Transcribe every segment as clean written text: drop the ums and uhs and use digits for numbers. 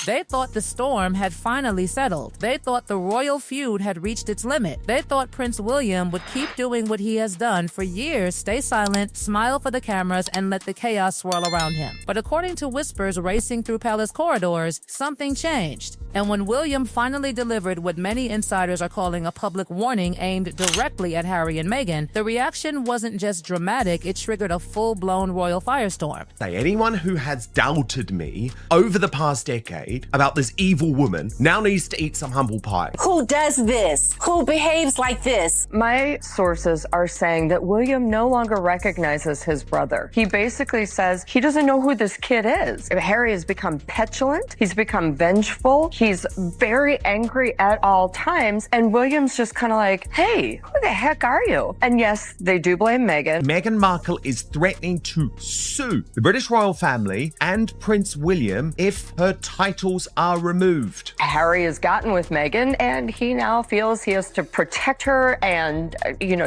They thought the storm had finally settled. They thought the royal feud had reached its limit. They thought Prince William would keep doing what he has done for years, stay silent, smile for the cameras, and let the chaos swirl around him. But according to whispers racing through palace corridors, something changed. And when William finally delivered what many insiders are calling a public warning aimed directly at Harry and Meghan, the reaction wasn't just dramatic, it triggered a full-blown royal firestorm. Anyone who has doubted me over the past decade about this evil woman now needs to eat some humble pie. Who does this? Who behaves like this? My sources are saying that William no longer recognizes his brother. He basically says he doesn't know who this kid is. Harry has become petulant. He's become vengeful. He's very angry at all times. And William's just kind of like, hey, who the heck are you? And yes, they do blame Meghan. Meghan Markle is threatening to sue the British royal family and Prince William if her titles are removed. Harry has gotten with Meghan and he now feels he has to protect her and,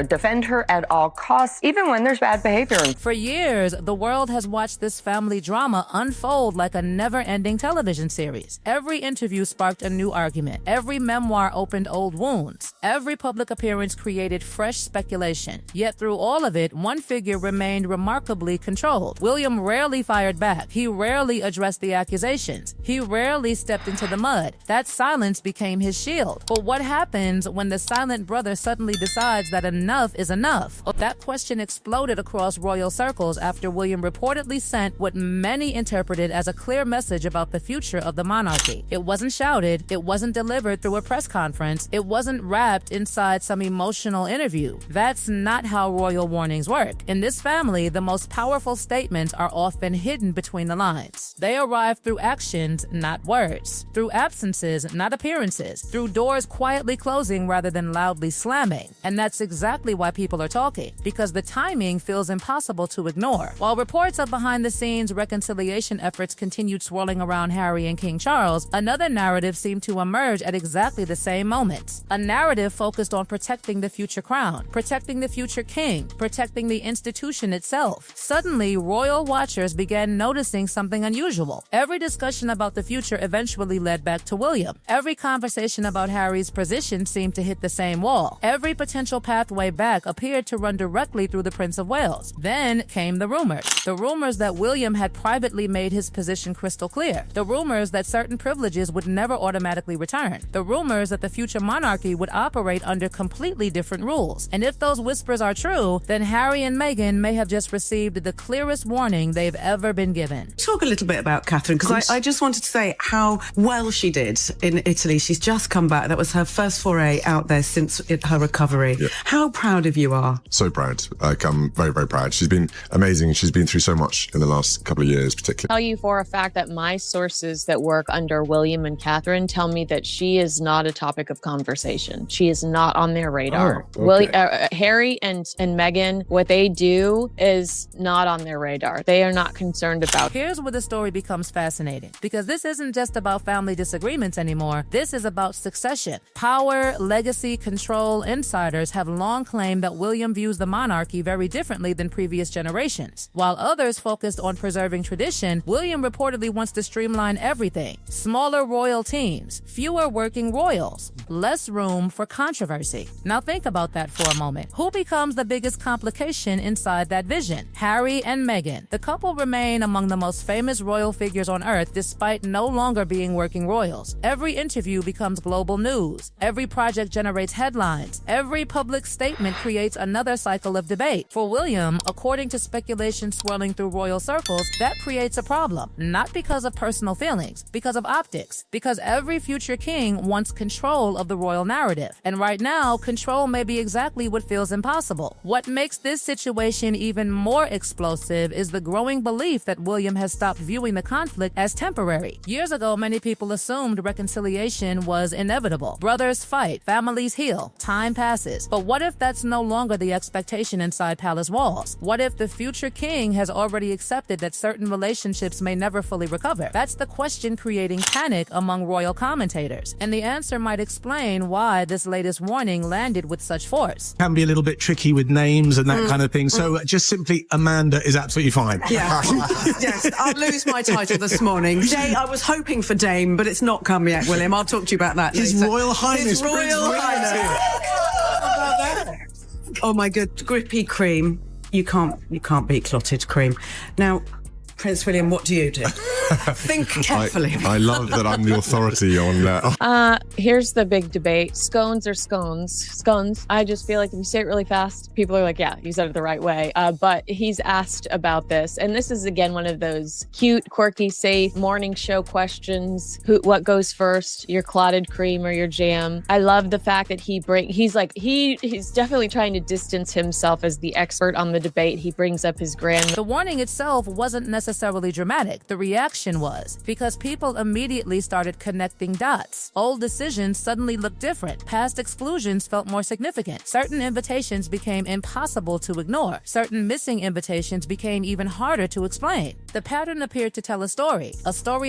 defend her at all costs, even when there's bad behavior. For years, the world has watched this family drama unfold like a never-ending television series. Every interview sparked a new argument. Every memoir opened old wounds. Every public appearance created fresh speculation. Yet through all of it, one figure remained remarkably controlled. William rarely fired back. He rarely addressed the accusations. He rarely stepped into the mud. That silence became his shield. But what happens when the silent brother suddenly decides that enough is enough? That question exploded across royal circles after William reportedly sent what many interpreted as a clear message about the future of the monarchy. It wasn't shouted. It wasn't delivered through a press conference. It wasn't wrapped inside some emotional interview. That's not how royal warnings work. In this family, the most powerful statements are often hidden between the lines. They arrive through actions, not words. Through absences, not appearances. Through doors quietly closing rather than loudly slamming. And that's exactly why people are talking, because the timing feels impossible to ignore. While reports of behind-the-scenes reconciliation efforts continued swirling around Harry and King Charles, another narrative seemed to emerge at exactly the same moment. A narrative focused on protecting the future crown, protecting the future king, protecting the institution itself. Suddenly, royal watchers began noticing something unusual. Every discussion about the future eventually led back to William. Every conversation about Harry's position seemed to hit the same wall. Every potential pathway back appeared to run directly through the Prince of Wales. Then came the rumors. The rumors that William had privately made his position crystal clear. The rumors that certain privileges would never automatically return. The rumors that the future monarchy would operate under completely different rules. And if those whispers are true, then Harry and Meghan may have just received the clearest warning they've ever been given. Talk a little bit about Catherine, because I just wanted to say how well she did in Italy. She's just come back. That was her first foray out there since her recovery. Yeah. How proud of you are. So proud. I'm very, very proud. She's been amazing. She's been through so much in the last couple of years, particularly. I'll tell you for a fact that my sources that work under William and Catherine tell me that she is not a topic of conversation. She is not on their radar. Oh, okay. Harry and Meghan, what they do is not on their radar. They are not concerned about. Here's where the story becomes fascinating, because this isn't just about family disagreements anymore. This is about succession. Power, legacy, control. Insiders have long claimed that William views the monarchy very differently than previous generations. While others focused on preserving tradition, William reportedly wants to streamline everything. Smaller royal teams, fewer working royals, less room for controversy. Now think about that for a moment. Who becomes the biggest complication inside that vision? Harry and Meghan. The couple remain among the most famous royal figures on earth despite no longer being working royals. Every interview becomes global news. Every project generates headlines. Every public statement creates another cycle of debate. For William, according to speculation swirling through royal circles, that creates a problem. Not because of personal feelings, because of optics. Because every future king wants control of the royal narrative. And right now, control may be exactly what feels impossible. What makes this situation even more explosive is the growing belief that William has stopped viewing the conflict as temporary. Years ago, many people assumed reconciliation was inevitable. Brothers fight, families heal, time passes. But what if that's no longer the expectation inside palace walls? What if the future king has already accepted that certain relationships may never fully recover? That's the question creating panic among among royal commentators, and the answer might explain why this latest warning landed with such force. Can be a little bit tricky with names and that kind of thing. So just simply Amanda is absolutely fine. Yeah. Yes, I'll lose my title this morning. I was hoping for Dame, but it's not come yet, William. I'll talk to you about that His later. Royal Highness. His Royal Highness. Oh my good, grippy cream. You can't beat clotted cream. Now, Prince William, what do you do? Think carefully. I love that I'm the authority on that. Here's the big debate. Scones or scones? Scones. I just feel like if you say it really fast, people are like, yeah, you said it the right way. But he's asked about this. And this is, again, one of those cute, quirky, safe morning show questions. What goes first? Your clotted cream or your jam? I love the fact that he's definitely trying to distance himself as the expert on the debate. He brings up his The warning itself wasn't necessarily dramatic. The reaction was, because people immediately started connecting dots. Old decisions suddenly looked different. Past exclusions felt more significant. Certain invitations became impossible to ignore. Certain missing invitations became even harder to explain. The pattern appeared to tell a story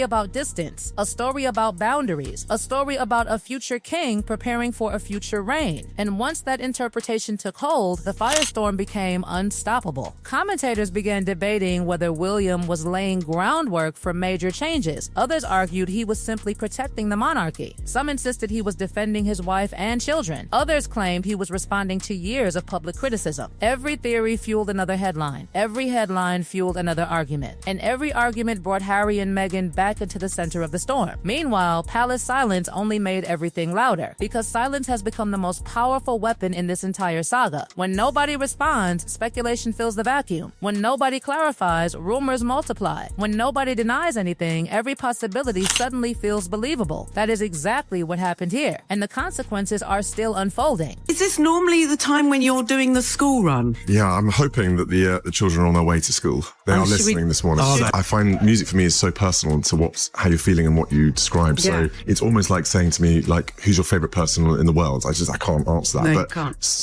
about distance, a story about boundaries, a story about a future king preparing for a future reign. And once that interpretation took hold, the firestorm became unstoppable. Commentators began debating whether William was laying groundwork for major changes. Others argued he was simply protecting the monarchy. Some insisted he was defending his wife and children. Others claimed he was responding to years of public criticism. Every theory fueled another headline. Every headline fueled another argument. And every argument brought Harry and Meghan back into the center of the storm. Meanwhile, palace silence only made everything louder, because silence has become the most powerful weapon in this entire saga. When nobody responds, speculation fills the vacuum. When nobody clarifies, rumors multiply. When nobody denies anything, every possibility suddenly feels believable. That is exactly what happened here, and the consequences are still unfolding. Is this normally the time when you're doing the school run? Yeah, I'm hoping that the children are on their way to school. They are listening this morning. I find music for me is so personal to how you're feeling and what you describe. So it's almost like saying to me, like, who's your favorite person in the world? I can't answer that. No, but,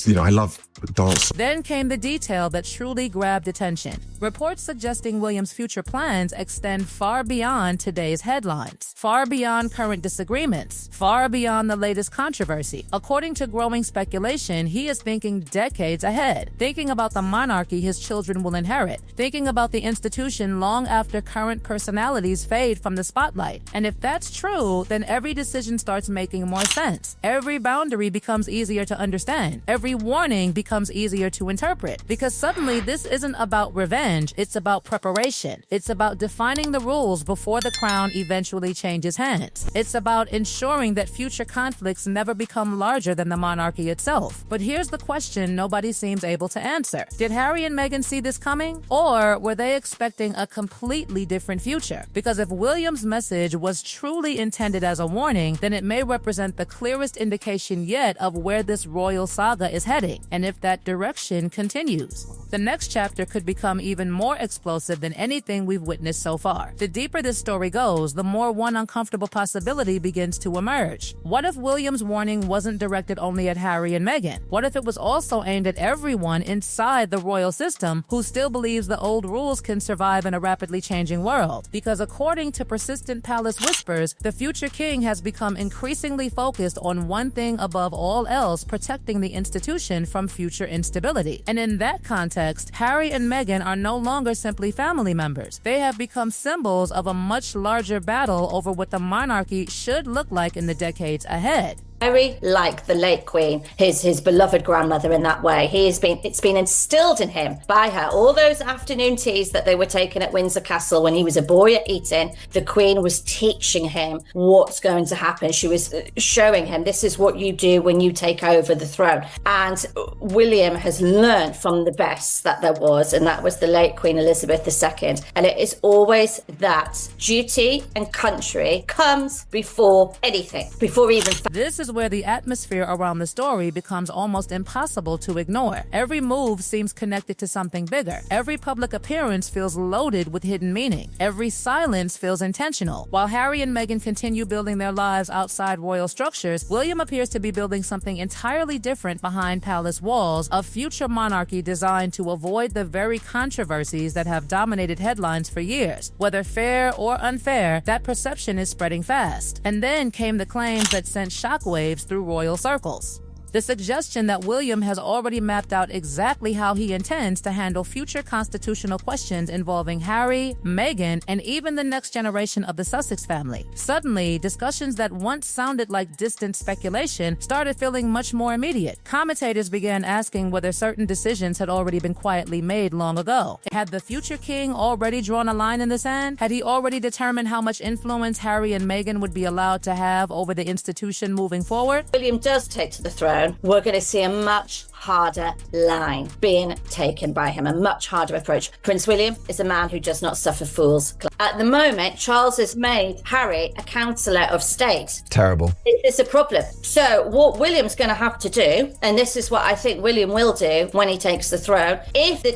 you can't. I love dance. Then came the detail that truly grabbed attention. Reports suggesting William's future plans extend far beyond today's headlines, far beyond current disagreements, far beyond the latest controversy. According to growing speculation, he is thinking decades ahead, thinking about the monarchy his children will inherit, thinking about the institution long after current personalities fade from the spotlight. And if that's true, then every decision starts making more sense. Every boundary becomes easier to understand. Every warning becomes easier to interpret, because suddenly this isn't about revenge, it's about preparation. It's about defining the rules before the crown eventually changes hands. It's about ensuring that future conflicts never become larger than the monarchy itself. But here's the question nobody seems able to answer. Did Harry and Meghan see this coming? Or were they expecting a completely different future? Because if William's message was truly intended as a warning, then it may represent the clearest indication yet of where this royal saga is heading. And if that direction continues, the next chapter could become even more explosive than anything we've witnessed so far. The deeper this story goes, the more one uncomfortable possibility begins to emerge. What if William's warning wasn't directed only at Harry and Meghan? What if it was also aimed at everyone inside the royal system who still believes the old rules can survive in a rapidly changing world? Because according to persistent palace whispers, the future king has become increasingly focused on one thing above all else: protecting the institution from future instability. And in that context, Harry and Meghan are no longer simply family members. They have become symbols of a much larger battle over what the monarchy should look like in the decades ahead. Very like the late Queen, his beloved grandmother in that way. It's been instilled in him by her. All those afternoon teas that they were taking at Windsor Castle when he was a boy at Eton, the Queen was teaching him what's going to happen. She was showing him, this is what you do when you take over the throne. And William has learned from the best that there was, and that was the late Queen Elizabeth II. And it is always that duty and country comes before anything, before even... This is where the atmosphere around the story becomes almost impossible to ignore. Every move seems connected to something bigger. Every public appearance feels loaded with hidden meaning. Every silence feels intentional. While Harry and Meghan continue building their lives outside royal structures, William appears to be building something entirely different behind palace walls, a future monarchy designed to avoid the very controversies that have dominated headlines for years. Whether fair or unfair, that perception is spreading fast. And then came the claims that sent shockwaves through royal circles. The suggestion that William has already mapped out exactly how he intends to handle future constitutional questions involving Harry, Meghan, and even the next generation of the Sussex family. Suddenly, discussions that once sounded like distant speculation started feeling much more immediate. Commentators began asking whether certain decisions had already been quietly made long ago. Had the future king already drawn a line in the sand? Had he already determined how much influence Harry and Meghan would be allowed to have over the institution moving forward? William does take to the throne. We're going to see a much harder line being taken by him, a much harder approach. Prince William is a man who does not suffer fools. At the moment, Charles has made Harry a councillor of state. Terrible. It's a problem. So what William's going to have to do, and this is what I think William will do when he takes the throne,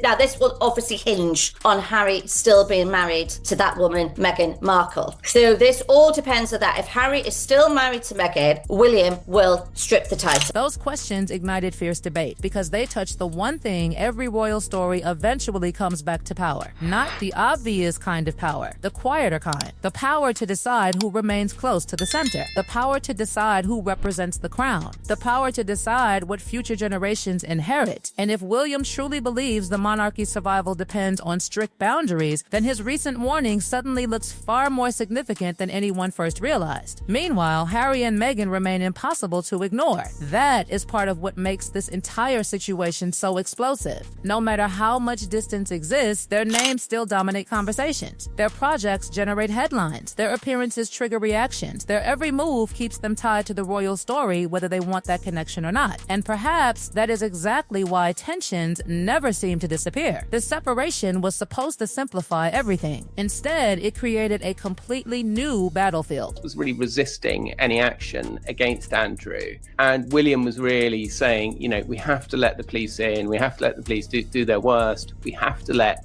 now this will obviously hinge on Harry still being married to that woman, Meghan Markle. So this all depends on that. If Harry is still married to Meghan, William will strip the title. Those questions ignited fierce debate because they touch the one thing every royal story eventually comes back to: power. Not the obvious kind of power, the quieter kind. The power to decide who remains close to the center. The power to decide who represents the crown. The power to decide what future generations inherit. And if William truly believes the monarchy's survival depends on strict boundaries, then his recent warning suddenly looks far more significant than anyone first realized. Meanwhile, Harry and Meghan remain impossible to ignore. That is part of what makes this entire situation so explosive. No matter how much distance exists, their names still dominate conversations. Their projects generate headlines. Their appearances trigger reactions. Their every move keeps them tied to the royal story, whether they want that connection or not. And perhaps that is exactly why tensions never seem to disappear. The separation was supposed to simplify everything. Instead, it created a completely new battlefield. Was really resisting any action against Andrew. And William was really saying, we have to let the police in. We have to let the police do their worst. We have to let,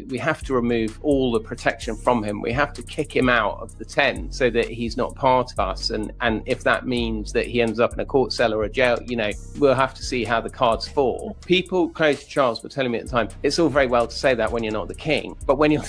we have to remove all the protection from him. We have to kick him out of the tent so that he's not part of us. And if that means that he ends up in a court cell or a jail, we'll have to see how the cards fall. People close to Charles were telling me at the time, it's all very well to say that when you're not the king, but when you're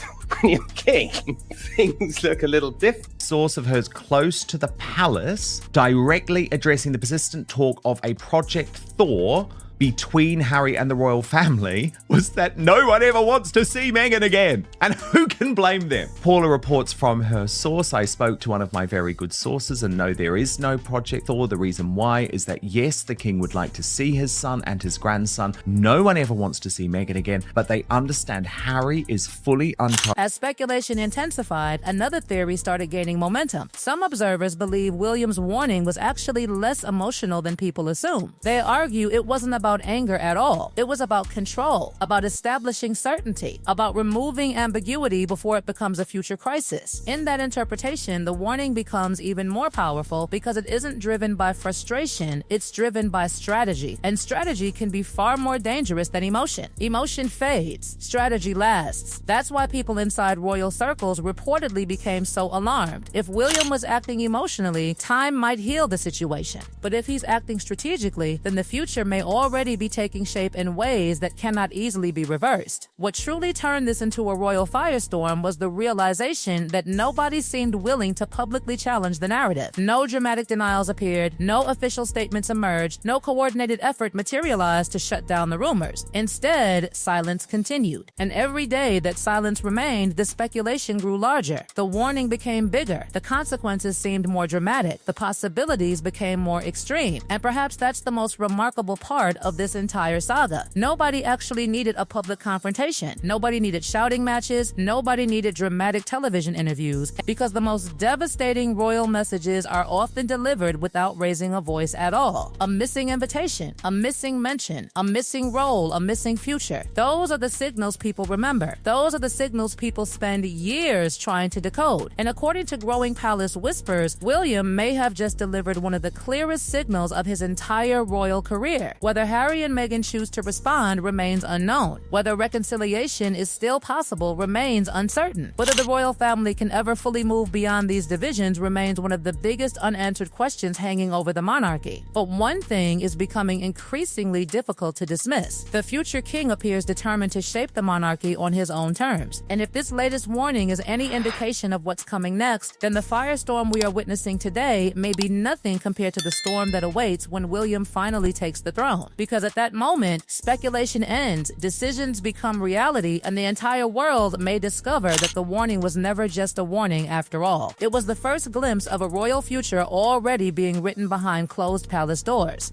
king, things look a little different. Source of hers close to the palace, directly addressing the persistent talk of a Project Thor between Harry and the royal family, was that no one ever wants to see Meghan again. And who can blame them? Paula reports from her source, I spoke to one of my very good sources and no, there is no Project Thor. The reason why is that yes, the king would like to see his son and his grandson. No one ever wants to see Meghan again, but they understand Harry is fully untouched. As speculation intensified, another theory started gaining momentum. Some observers believe William's warning was actually less emotional than people assume. They argue it wasn't about anger at all. It was about control, about establishing certainty, about removing ambiguity before it becomes a future crisis. In that interpretation, the warning becomes even more powerful because it isn't driven by frustration, it's driven by strategy. And strategy can be far more dangerous than emotion. Emotion fades, strategy lasts. That's why people inside royal circles reportedly became so alarmed. If William was acting emotionally, time might heal the situation. But if he's acting strategically, then the future may already be taking shape in ways that cannot easily be reversed. What truly turned this into a royal firestorm was the realization that nobody seemed willing to publicly challenge the narrative. No dramatic denials appeared, no official statements emerged, no coordinated effort materialized to shut down the rumors. Instead, silence continued. And every day that silence remained, the speculation grew larger. The warning became bigger. The consequences seemed more dramatic. The possibilities became more extreme. And perhaps that's the most remarkable part of this entire saga. Nobody actually needed a public confrontation. Nobody needed shouting matches. Nobody needed dramatic television interviews, because the most devastating royal messages are often delivered without raising a voice at all. A missing invitation, a missing mention, a missing role, a missing future. Those are the signals people remember. Those are the signals people spend years trying to decode. And according to growing palace whispers, William may have just delivered one of the clearest signals of his entire royal career. Whether Harry and Meghan choose to respond remains unknown. Whether reconciliation is still possible remains uncertain. Whether the royal family can ever fully move beyond these divisions remains one of the biggest unanswered questions hanging over the monarchy. But one thing is becoming increasingly difficult to dismiss. The future king appears determined to shape the monarchy on his own terms. And if this latest warning is any indication of what's coming next, then the firestorm we are witnessing today may be nothing compared to the storm that awaits when William finally takes the throne. Because at that moment, speculation ends, decisions become reality, and the entire world may discover that the warning was never just a warning after all. It was the first glimpse of a royal future already being written behind closed palace doors.